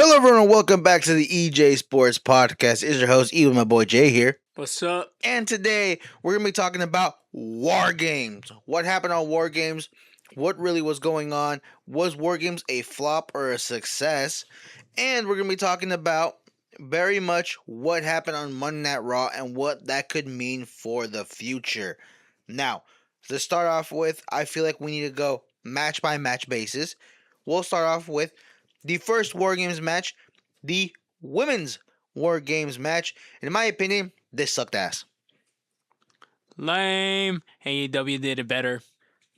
Hello, everyone, and welcome back to the EJ Sports Podcast. It's your host, E, with my boy Jay here. What's up? And today, we're going to be talking about War Games. What happened on War Games? What really was going on? Was War Games a flop or a success? And we're going to be talking about very much what happened on Monday Night Raw and what that could mean for the future. Now, to start off with, I feel like we need to go match by match basis. We'll start off with the first War Games match, the Women's War Games match. In my opinion, this sucked ass. Lame. AEW did it better.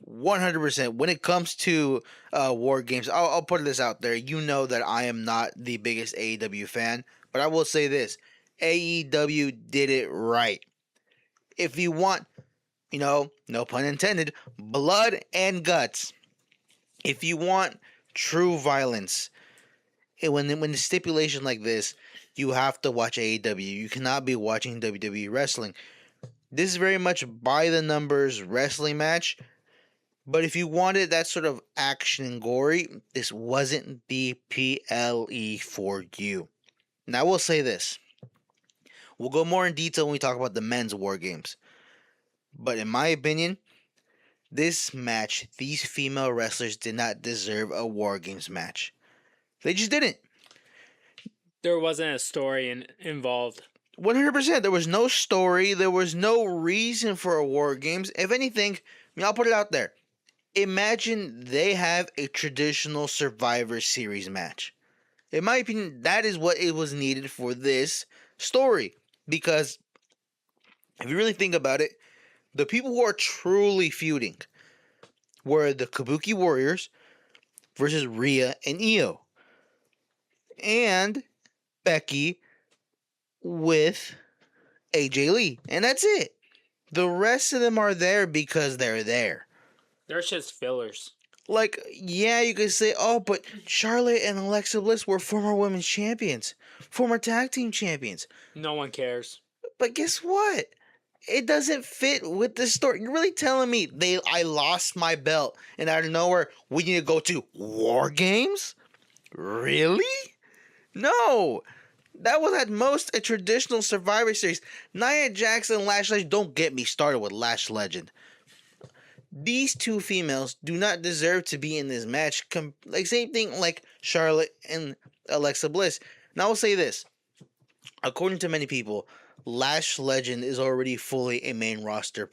100%. When it comes to War Games, I'll put this out there. You know that I am not the biggest AEW fan, but I will say this. AEW did it right. If you want, no pun intended, blood and guts, if you want true violence, when the stipulation like this, you have to watch AEW. You cannot be watching WWE wrestling. This is very much by the numbers wrestling match, but if you wanted that sort of action and gory, this wasn't the PLE for you. Now, I will say this. We'll go more in detail when we talk about the men's War Games. But in my opinion, this match, these female wrestlers did not deserve a War Games match. They just didn't. There wasn't a story involved. 100%. There was no story. There was no reason for a War Games. If anything, I'll put it out there. Imagine they have a traditional Survivor Series match. In my opinion, that is what it was needed for this story. Because if you really think about it, the people who are truly feuding were the Kabuki Warriors versus Rhea and Io. And Becky with AJ Lee. And that's it. The rest of them are there because they're there. They're just fillers. Like, yeah, you could say, oh, but Charlotte and Alexa Bliss were former women's champions. Former tag team champions. No one cares. But guess what? It doesn't fit with the story. You're really telling me I lost my belt and out of nowhere we need to go to War Games? Really? No. That was at most a traditional Survivor Series. Nia Jax and Lash Legend, don't get me started with Lash Legend. These two females do not deserve to be in this match. Same thing like Charlotte and Alexa Bliss. Now I'll say this. According to many people, Lash Legend is already fully a main roster,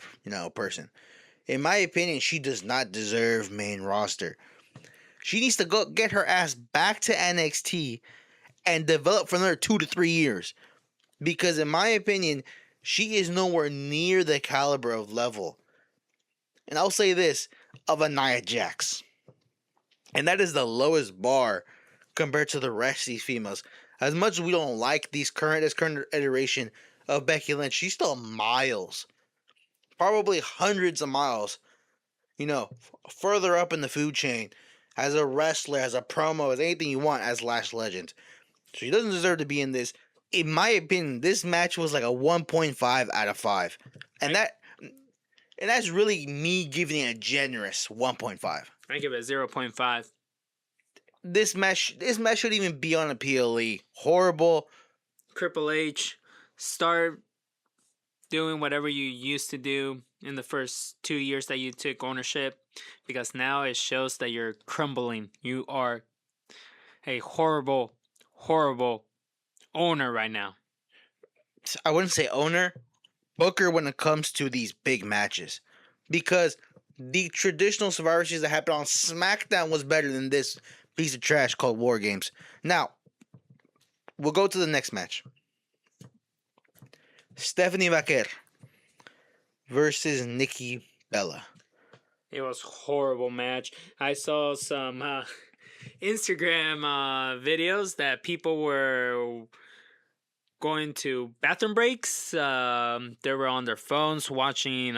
person. In my opinion, she does not deserve main roster. She needs to go get her ass back to NXT and develop for another 2 to 3 years. Because in my opinion, she is nowhere near the caliber of level. And I'll say this, of a Nia Jax. And that is the lowest bar compared to the rest of these females. As much as we don't like this current iteration of Becky Lynch, she's still miles. Probably hundreds of miles. Further up in the food chain. As a wrestler, as a promo, as anything you want as Lash Legend. She doesn't deserve to be in this. In my opinion, this match was like a 1.5 out of 5. And that's really me giving it a generous 1.5. I give it 0.5. This match shouldn't even be on a PLE. Horrible. Triple H, start doing whatever you used to do in the first 2 years that you took ownership. Because now it shows that you're crumbling. You are a horrible, horrible owner right now. I wouldn't say owner. Booker when it comes to these big matches. Because the traditional Survivor Series that happened on SmackDown was better than this piece of trash called War Games. Now, we'll go to the next match. Stephanie Vaquer versus Nikki Bella. It was a horrible match. I saw some Instagram videos that people were going to bathroom breaks. They were on their phones watching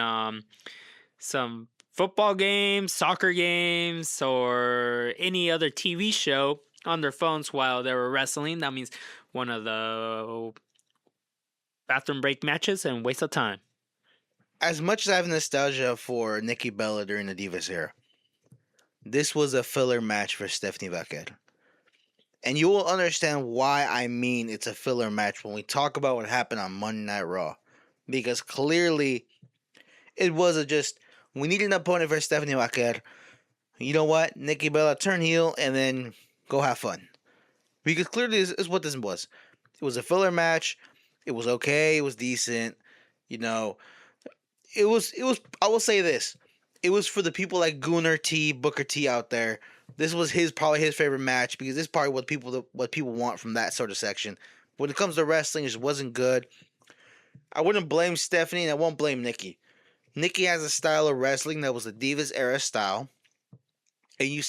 some football games, soccer games, or any other TV show on their phones while they were wrestling. That means one of the bathroom break matches and waste of time. As much as I have nostalgia for Nikki Bella during the Divas era, this was a filler match for Stephanie Vaquer. And you will understand why I mean it's a filler match when we talk about what happened on Monday Night Raw. Because clearly, it wasn't just, we need an opponent for Stephanie Vaquer. You know what? Nikki Bella, turn heel and then go have fun. Because clearly, this is what this was. It was a filler match. It was okay. It was decent. You know, I will say this. It was for the people like Gunnar T, Booker T out there. This was probably his favorite match because this is probably what people want from that sort of section. When it comes to wrestling, it just wasn't good. I wouldn't blame Stephanie and I won't blame Nikki. Nikki has a style of wrestling that was the Divas era style, and you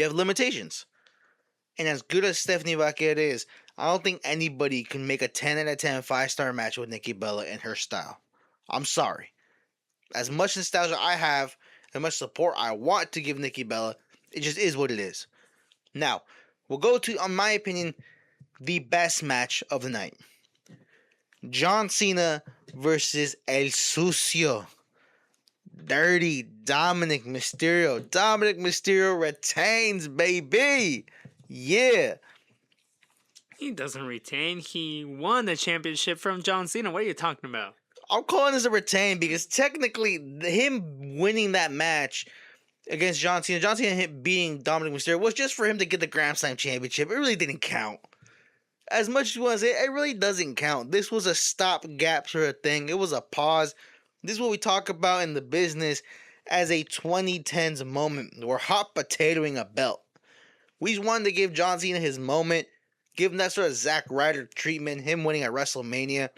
have limitations. And as good as Stephanie Vaquer is, I don't think anybody can make a 10 out of 10 5-star match with Nikki Bella in her style. I'm sorry. As much nostalgia I have, and much support I want to give Nikki Bella, it just is what it is. Now, we'll go to, in my opinion, the best match of the night. John Cena versus El Sucio. Dirty Dominic Mysterio. Dominic Mysterio retains, baby. Yeah. He doesn't retain. He won the championship from John Cena. What are you talking about? I'm calling this a retain because technically him winning that match against John Cena beating Dominic Mysterio was just for him to get the Grand Slam championship. It really didn't count. As much as you want to say, it really doesn't count. This was a stopgap sort of thing. It was a pause. This is what we talk about in the business as a 2010s moment. We're hot potatoing a belt. We just wanted to give John Cena his moment, give him that sort of Zack Ryder treatment, him winning at WrestleMania.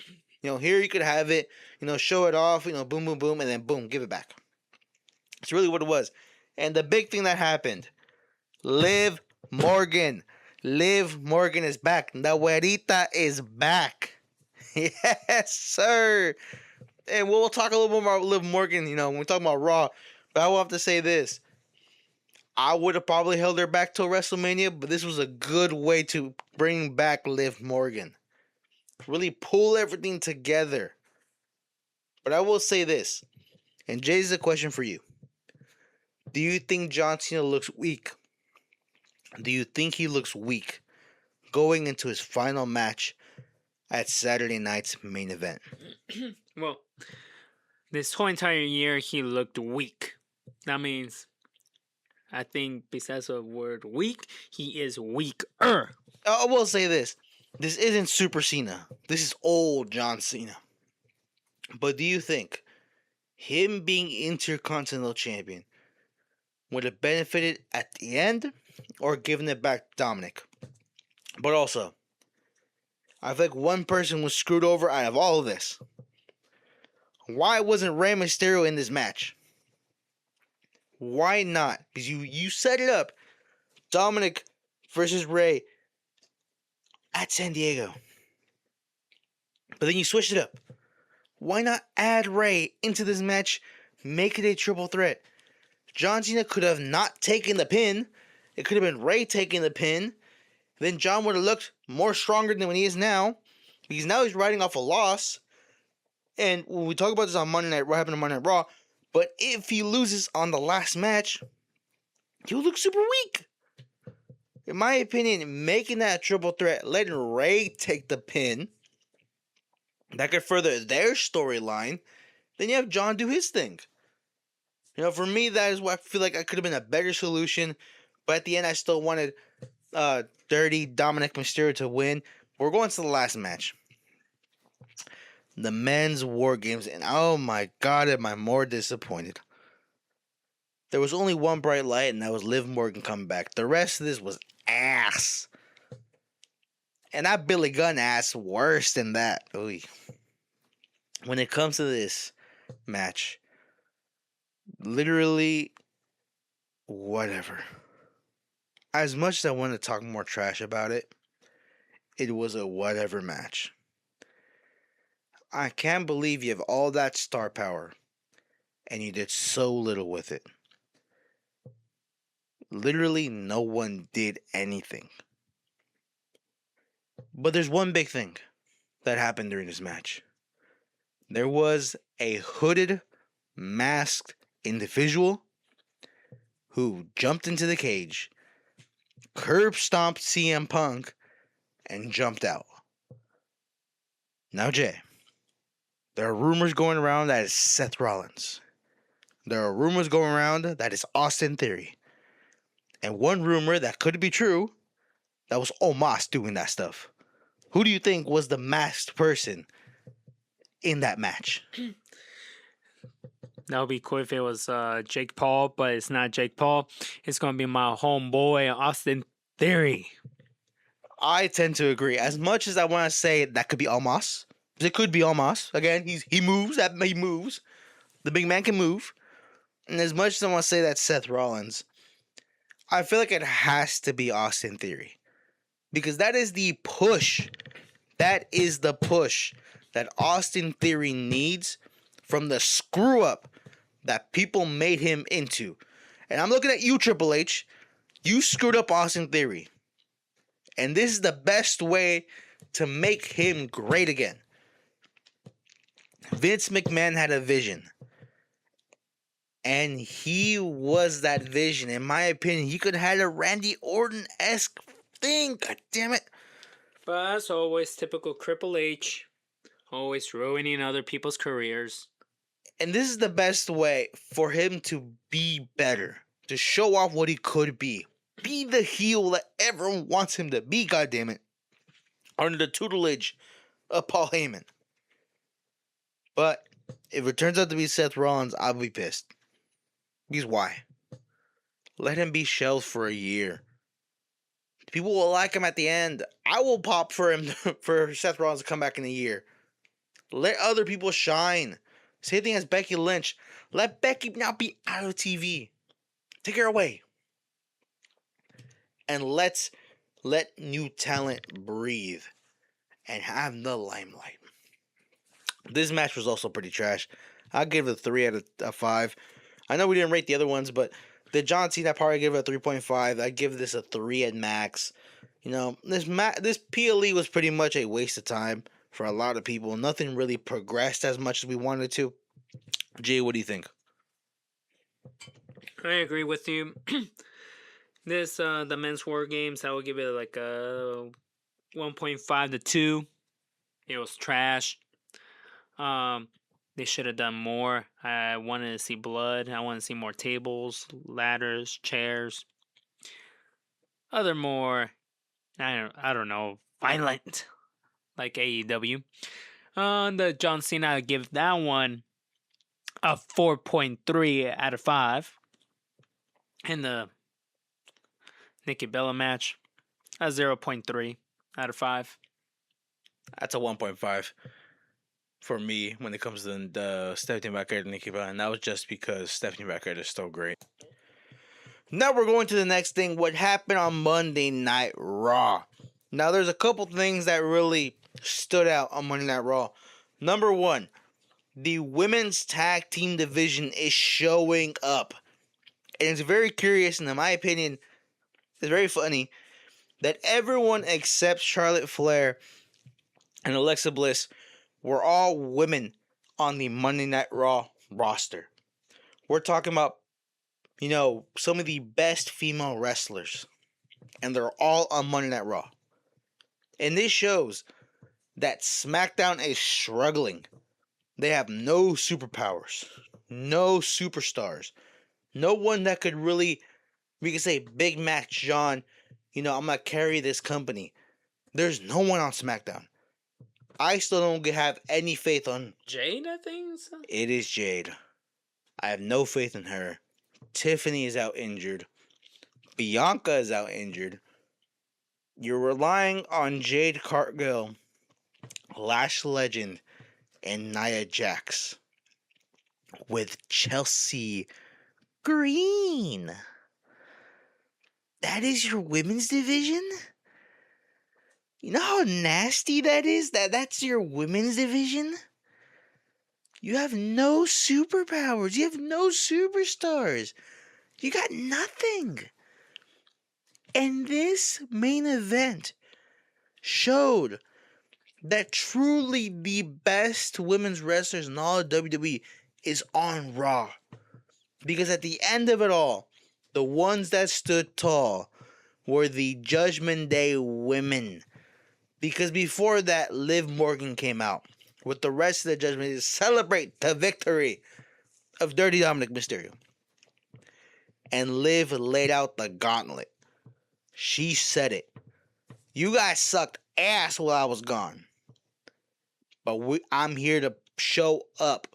Here you could have it, show it off, boom, boom, boom, and then boom, give it back. It's really what it was. And the big thing that happened, Liv Morgan. Liv Morgan is back. The güerita is back. Yes, sir. And we'll talk a little more about Liv Morgan, when we talk about Raw. But I will have to say this. I would have probably held her back till WrestleMania, but this was a good way to bring back Liv Morgan. Really pull everything together. But I will say this, and Jay's a question for you. Do you think John Cena looks weak? Do you think he looks weak going into his final match at Saturday night's main event? Well, this whole entire year he looked weak. That means, I think besides the word weak, he is weaker. I will say this. This isn't Super Cena. This is old John Cena. But do you think him being Intercontinental Champion would have benefited at the end or given it back to Dominic? But also, I feel like one person was screwed over out of all of this. Why wasn't Rey Mysterio in this match? Why not? Because you set it up. Dominic versus Rey at San Diego. But then you switched it up. Why not add Rey into this match? Make it a triple threat. John Cena could have not taken the pin. It could have been Rey taking the pin. Then John would have looked more stronger than when he is now. Because now he's riding off a loss. And when we talk about this on Monday Night, what happened on Monday Night Raw. But if he loses on the last match, he'll look super weak. In my opinion, making that a triple threat, letting Rey take the pin, that could further their storyline. Then you have John do his thing. For me, that is what I feel like I could have been a better solution. But at the end, I still wanted Dirty Dominic Mysterio to win. We're going to the last match. The men's War Games. And oh my God, am I more disappointed. There was only one bright light, and that was Liv Morgan coming back. The rest of this was ass. And that Billy Gunn ass worse than that. Oy. When it comes to this match, literally, whatever. As much as I wanted to talk more trash about it, it was a whatever match. I can't believe you have all that star power, and you did so little with it. Literally, no one did anything. But there's one big thing that happened during this match. There was a hooded, masked individual who jumped into the cage curb stomped CM Punk, and jumped out. Now, Jay, there are rumors going around that it's Seth Rollins. There are rumors going around that it's Austin Theory. And one rumor that could be true, that was Omos doing that stuff. Who do you think was the masked person in that match? That would be cool if it was Jake Paul, but it's not Jake Paul. It's going to be my homeboy, Austin Theory. I tend to agree. As much as I want to say that could be Omos, it could be Omos. Again, he moves. He moves. The big man can move. And as much as I want to say that's Seth Rollins, I feel like it has to be Austin Theory. Because that is the push. That is the push that Austin Theory needs from the screw up that people made him into. And I'm looking at you, Triple H. You screwed up Austin Theory. And this is the best way to make him great again. Vince McMahon had a vision. And he was that vision. In my opinion, he could have had a Randy Orton-esque thing. God damn it. But as always, typical Triple H. Always ruining other people's careers. And this is the best way for him to be better. To show off what he could be. Be the heel that everyone wants him to be, goddammit. Under the tutelage of Paul Heyman. But if it turns out to be Seth Rollins, I'll be pissed. Because why? Let him be shelved for a year. People will like him at the end. I will pop for him for Seth Rollins to come back in a year. Let other people shine. Same thing as Becky Lynch. Let Becky now be out of TV. Take her away. And let new talent breathe and have the limelight. This match was also pretty trash. I'll give it a 3 out of 5. I know we didn't rate the other ones, but the John Cena, I'd probably give it a 3.5. I'd give this a 3 at max. You know, this PLE was pretty much a waste of time for a lot of people. Nothing really progressed as much as we wanted to. Jay, what do you think? I agree with you. This, the men's war games, I would give it like a 1.5 to 2. It was trash. They should have done more. I wanted to see blood. I wanted to see more tables, ladders, chairs. Other more, I don't know, violent, like AEW. The John Cena, I give that one a 4.3 out of 5. And the Nikki Bella match, a 0.3 out of 5. That's a 1.5 for me when it comes to the Stephanie Breakker and Nikki Bella, and that was just because Stephanie Breakker is so great. Now we're going to the next thing, what happened on Monday Night Raw. Now there's a couple things that really stood out on Monday Night Raw. Number one, the women's tag team division is showing up. And it's very curious, and in my opinion, it's very funny that everyone except Charlotte Flair and Alexa Bliss were all women on the Monday Night Raw roster. We're talking about, you know, some of the best female wrestlers. And they're all on Monday Night Raw. And this shows that SmackDown is struggling. They have no superpowers. No superstars. No one that could really, we could say, Big Mac John, you know, I'm going to carry this company. There's no one on SmackDown. I still don't have any faith on Jade, I think so. It is Jade. I have no faith in her. Tiffany is out injured. Bianca is out injured. You're relying on Jade Cargill, Lash Legend, and Nia Jax. With Chelsea Green. That is your women's division? You know how nasty that is? That's your women's division? You have no superpowers. You have no superstars. You got nothing. And this main event showed that truly the best women's wrestlers in all of WWE is on Raw. Because at the end of it all, the ones that stood tall were the Judgment Day women. Because before that, Liv Morgan came out with the rest of the Judgment Day to celebrate the victory of Dirty Dominic Mysterio. And Liv laid out the gauntlet. She said it. You guys sucked ass while I was gone. But I'm here to show up.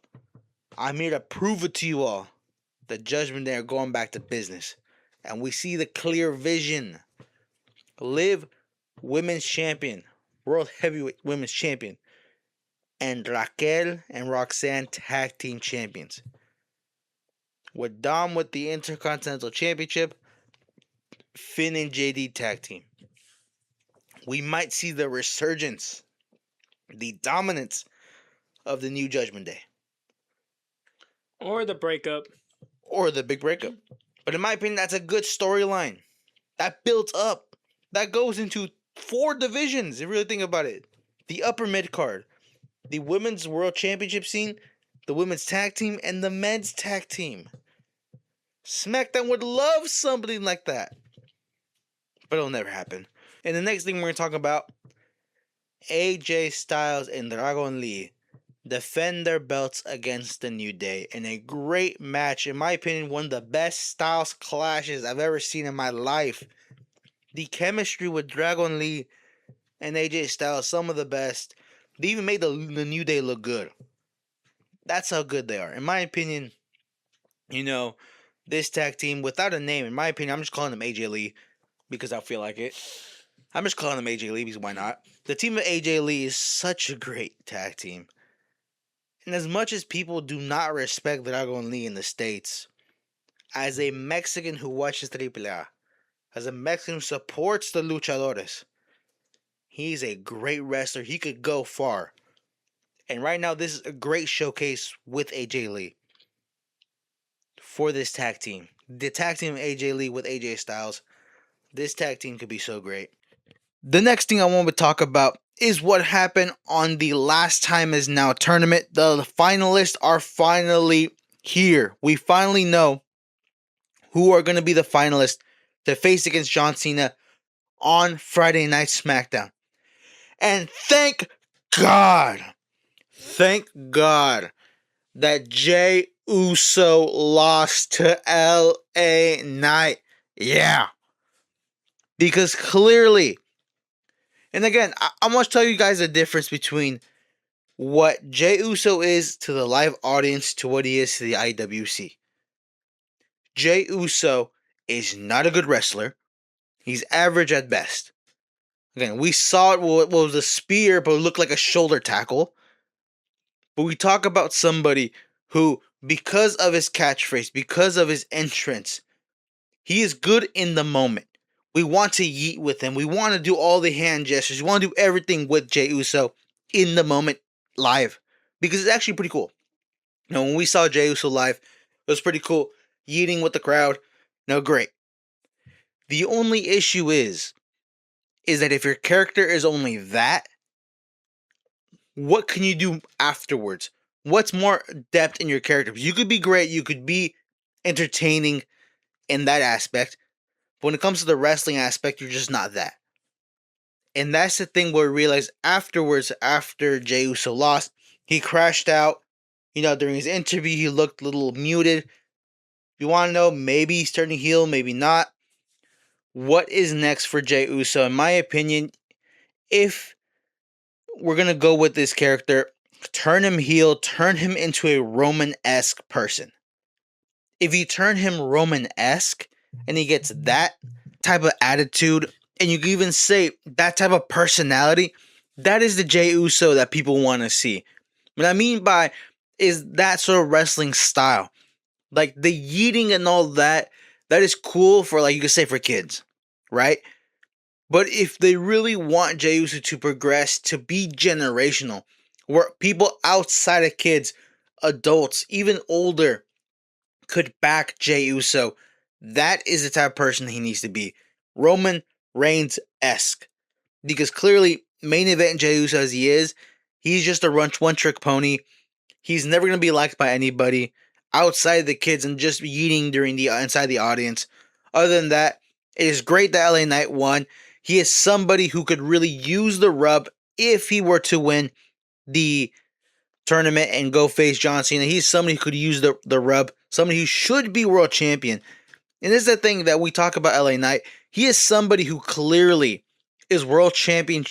I'm here to prove it to you all. The Judgment Day are going back to business. And we see the clear vision. Liv, women's champion. World Heavyweight Women's Champion. And Raquel and Roxanne Tag Team Champions. With Dom with the Intercontinental Championship. Finn and JD Tag Team. We might see the resurgence, the dominance of the new Judgment Day. Or the breakup. Or the big breakup. But in my opinion, that's a good storyline. That builds up. That goes into 4 divisions, if you really think about it. The upper mid card. The Women's World Championship scene. The Women's Tag Team. And the Men's Tag Team. SmackDown would love something like that. But it'll never happen. And the next thing we're going to talk about, AJ Styles and Dragon Lee defend their belts against the New Day in a great match. In my opinion, one of the best Styles clashes I've ever seen in my life. The chemistry with Dragon Lee and AJ Styles, some of the best. They even made the New Day look good. That's how good they are. In my opinion, this tag team, without a name, in my opinion, I'm just calling them AJ Lee because I feel like it. I'm just calling them AJ Lee because why not? The team of AJ Lee is such a great tag team. And as much as people do not respect Dragon Lee in the States, as a Mexican who watches AAA, as a Mexican who supports the luchadores, he's a great wrestler. He could go far. And right now, this is a great showcase with AJ Lee for this tag team. The tag team of AJ Lee with AJ Styles. This tag team could be so great. The next thing I want to talk about is what happened on the Last Time Is Now tournament. The finalists are finally here. We finally know who are going to be the finalists to face against John Cena on Friday Night SmackDown. And thank God that Jey Uso lost to LA Knight. Yeah. Because clearly, and again, I want to tell you guys the difference between what Jey Uso is to the live audience to what he is to the IWC. Jey Uso is not a good wrestler. He's average at best. Again, we saw it what was a spear, but it looked like a shoulder tackle. But we talk about somebody who, because of his catchphrase, because of his entrance, he is good in the moment. We want to yeet with him. We want to do all the hand gestures. We want to do everything with Jey Uso in the moment live. Because it's actually pretty cool. When we saw Jey Uso live, it was pretty cool. Yeeting with the crowd. Great. The only issue is that if your character is only that, what can you do afterwards? What's more depth in your character? You could be great. You could be entertaining in that aspect. But when it comes to the wrestling aspect, you're just not that. And that's the thing where we realized afterwards, after Jey Uso lost, he crashed out. During his interview, he looked a little muted. If you want to know, maybe he's turning heel, maybe not. What is next for Jey Uso? In my opinion, if we're going to go with this character, turn him heel, turn him into a Roman-esque person. If you turn him Roman-esque, and he gets that type of attitude, and you can even say that type of personality, that is the Jey Uso that people want to see. What I mean by is that sort of wrestling style. Like the yeeting and all that is cool for, like you could say, for kids, right? But if they really want Jey Uso to progress, to be generational, where people outside of kids, adults, even older, could back Jey Uso, that is the type of person he needs to be. Roman Reigns-esque. Because clearly, main event Jey Uso as he is, he's just a one-trick pony. He's never going to be liked by anybody outside the kids and just yeeting during the inside the audience. Other than that, It is great that LA Knight won. He is somebody who could really use the rub if he were to win the tournament and go face John Cena. He's somebody who could use the rub, somebody who should be world champion. And this is the thing that we talk about LA Knight. He is somebody who clearly is world champion,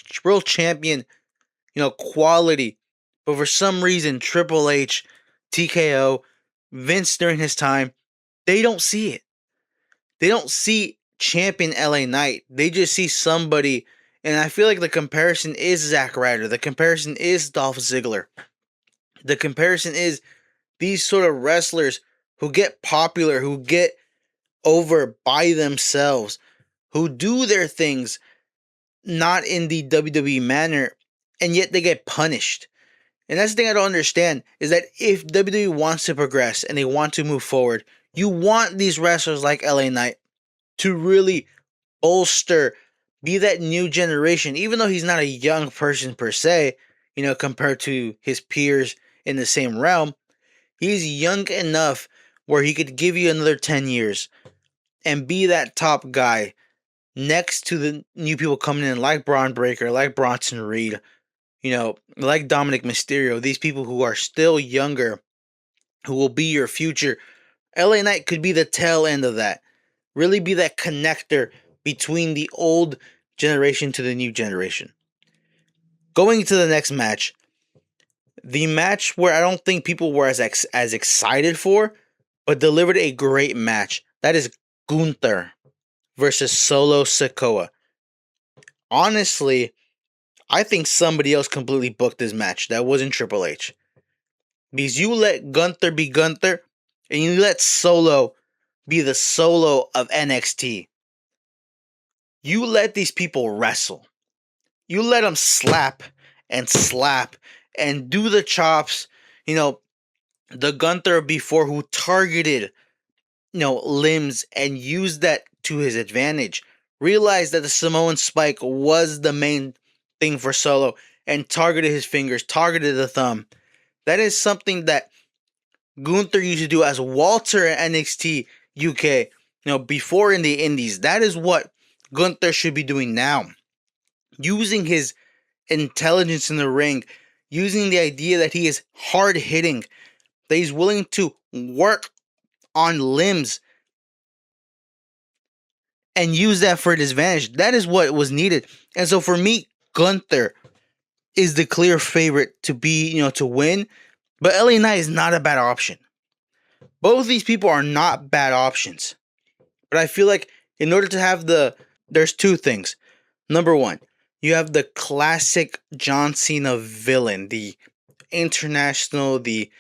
quality. But for some reason, Triple H, TKO, Vince during his time, they don't see it. They don't see champion LA Knight. They just see somebody, and I feel like the comparison is Zack Ryder. The comparison is Dolph Ziggler. The comparison is these sort of wrestlers who get popular, who get over by themselves, who do their things not in the WWE manner, and yet they get punished. And that's the thing I don't understand, is that if WWE wants to progress and they want to move forward, you want these wrestlers like LA Knight to really bolster, be that new generation, even though he's not a young person per se, compared to his peers in the same realm. He's young enough where he could give you another 10 years and be that top guy next to the new people coming in like Bron Breakker, like Bronson Reed, like Dominic Mysterio, these people who are still younger, who will be your future. LA Knight could be the tail end of that. Really be that connector between the old generation to the new generation. Going to the next match. The match where I don't think people were as excited for, but delivered a great match. That is Gunther versus Solo Sikoa. Honestly, I think somebody else completely booked this match. That wasn't Triple H. Because you let Gunther be Gunther, and you let Solo be the Solo of NXT. You let these people wrestle. You let them slap and do the chops. The Gunther before who targeted, limbs and used that to his advantage. Realized that the Samoan Spike was the main thing for Solo and targeted his fingers, targeted the thumb. That is something that Gunther used to do as Walter at NXT UK, before in the Indies. That is what Gunther should be doing now. Using his intelligence in the ring, using the idea that he is hard hitting, that he's willing to work on limbs and use that for his advantage. That is what was needed. And so for me, Gunther is the clear favorite to be, to win. But LA Knight is not a bad option. Both these people are not bad options. But I feel like in order to have there's two things. Number one, you have the classic John Cena villain, the international, the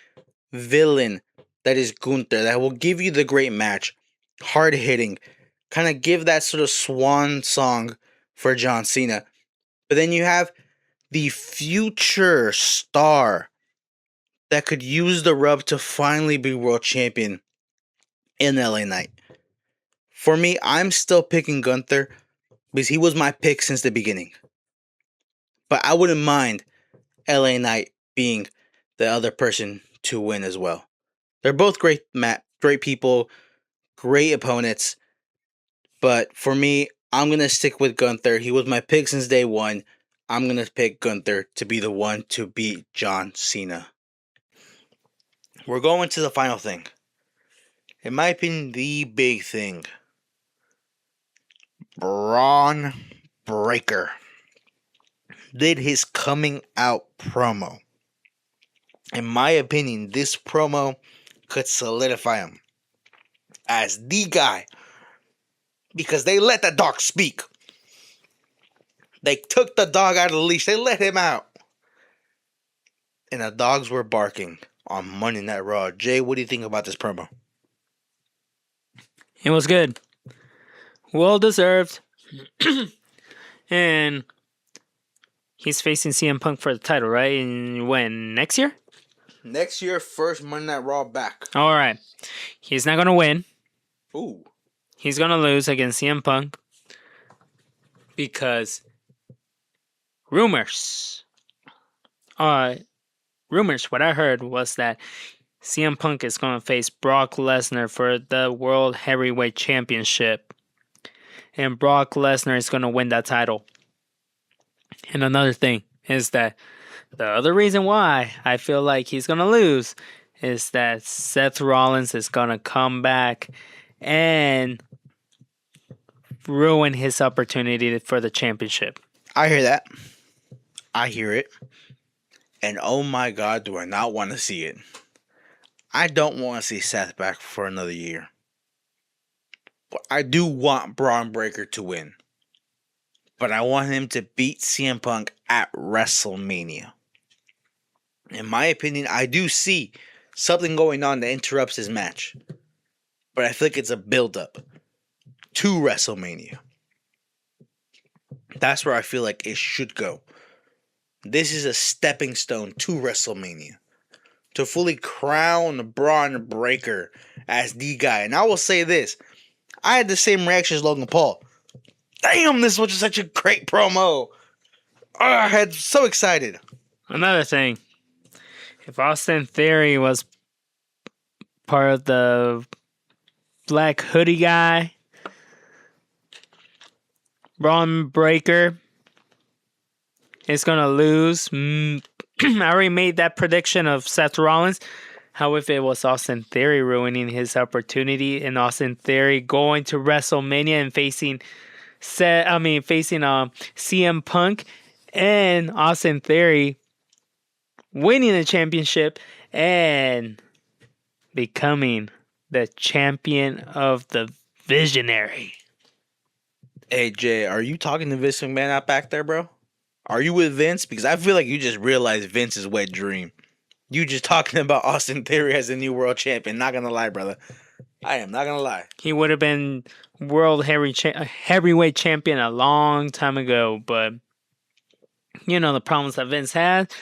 villain that is Gunther, that will give you the great match, hard hitting, kind of give that sort of swan song for John Cena. But then you have the future star that could use the rub to finally be world champion in LA Knight. For me, I'm still picking Gunther because he was my pick since the beginning. But I wouldn't mind LA Knight being the other person to win as well. They're both great people, great opponents. But for me, I'm going to stick with Gunther. He was my pick since day one. I'm going to pick Gunther to be the one to beat John Cena. We're going to the final thing. In my opinion, the big thing. Bron Breakker did his coming out promo. In my opinion, this promo could solidify him as the guy because they let the dog speak. They took the dog out of the leash. They let him out. And the dogs were barking on Monday Night Raw. Jay, what do you think about this promo? It was good. Well deserved. And he's facing CM Punk for the title, right? And when? Next year? Next year, first Monday Night Raw back. All right. He's not going to win. Ooh. He's going to lose against CM Punk. Because rumors, what I heard was that CM Punk is going to face Brock Lesnar for the World Heavyweight Championship. and Brock Lesnar is going to win that title. And another thing is that the other reason why I feel like he's going to lose is that Seth Rollins is going to come back and ruin his opportunity for the championship. I hear that. I hear it. And oh my God, do I not want to see it. I don't want to see Seth back for another year. But I do want Bron Breakker to win. But I want him to beat CM Punk at WrestleMania. In my opinion, I do see something going on that interrupts his match. But I feel like it's a build-up to WrestleMania. That's where I feel like it should go. This is a stepping stone to WrestleMania. To fully crown Bron Breakker as the guy. And I will say this. I had the same reaction as Logan Paul. Damn, this was such a great promo. Oh, I had so excited. Another thing. If Austin Theory was part of the black hoodie guy, Bron Breakker is going to lose. I already made that prediction of Seth Rollins. How if it was Austin Theory ruining his opportunity and Austin Theory going to WrestleMania and facing CM Punk and Austin Theory winning the championship and becoming the champion of the Visionary. Hey, Jay, are you talking to Vince McMahon out back there, bro? Are you with Vince? Because I feel like you just realized Vince's wet dream. You just talking about Austin Theory as the new world champion. Not going to lie, brother. I am not going to lie. He would have been world heavyweight champion a long time ago, but you know the problems that Vince had.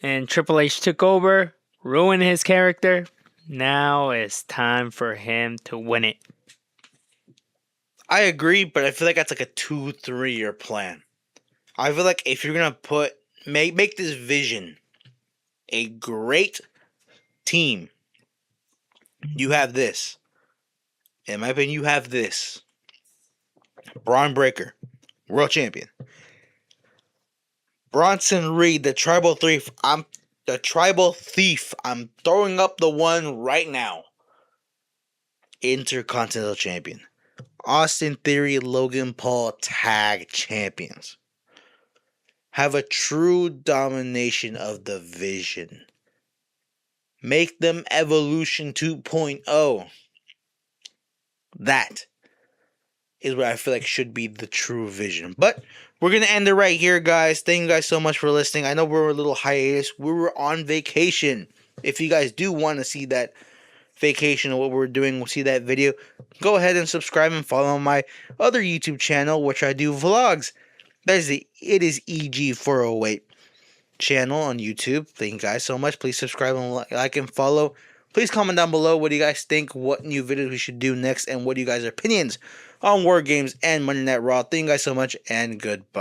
And Triple H took over, ruined his character. Now it's time for him to win it. I agree, but I feel like that's like a 2-3 year plan. I feel like if you're going to make this vision a great team, you have this. In my opinion, you have this. Bron Breakker, world champion. Bronson Reed, the tribal thief. I'm throwing up the one right now. Intercontinental champion. Austin Theory, Logan Paul, tag champions. Have a true domination of the vision. Make them Evolution 2.0. That is what I feel like should be the true vision. But we're going to end it right here, guys. Thank you guys so much for listening. I know we're a little hiatus. We were on vacation. If you guys do want to see that vacation of what we're doing, we'll see that video. Go ahead and subscribe and follow my other YouTube channel, which I do vlogs. It is EG408 channel on YouTube. Thank you guys so much. Please subscribe and like and follow. Please comment down below what do you guys think, what new videos we should do next, and what are you guys' opinions on War Games and Monday Night Raw. Thank you guys so much, and goodbye.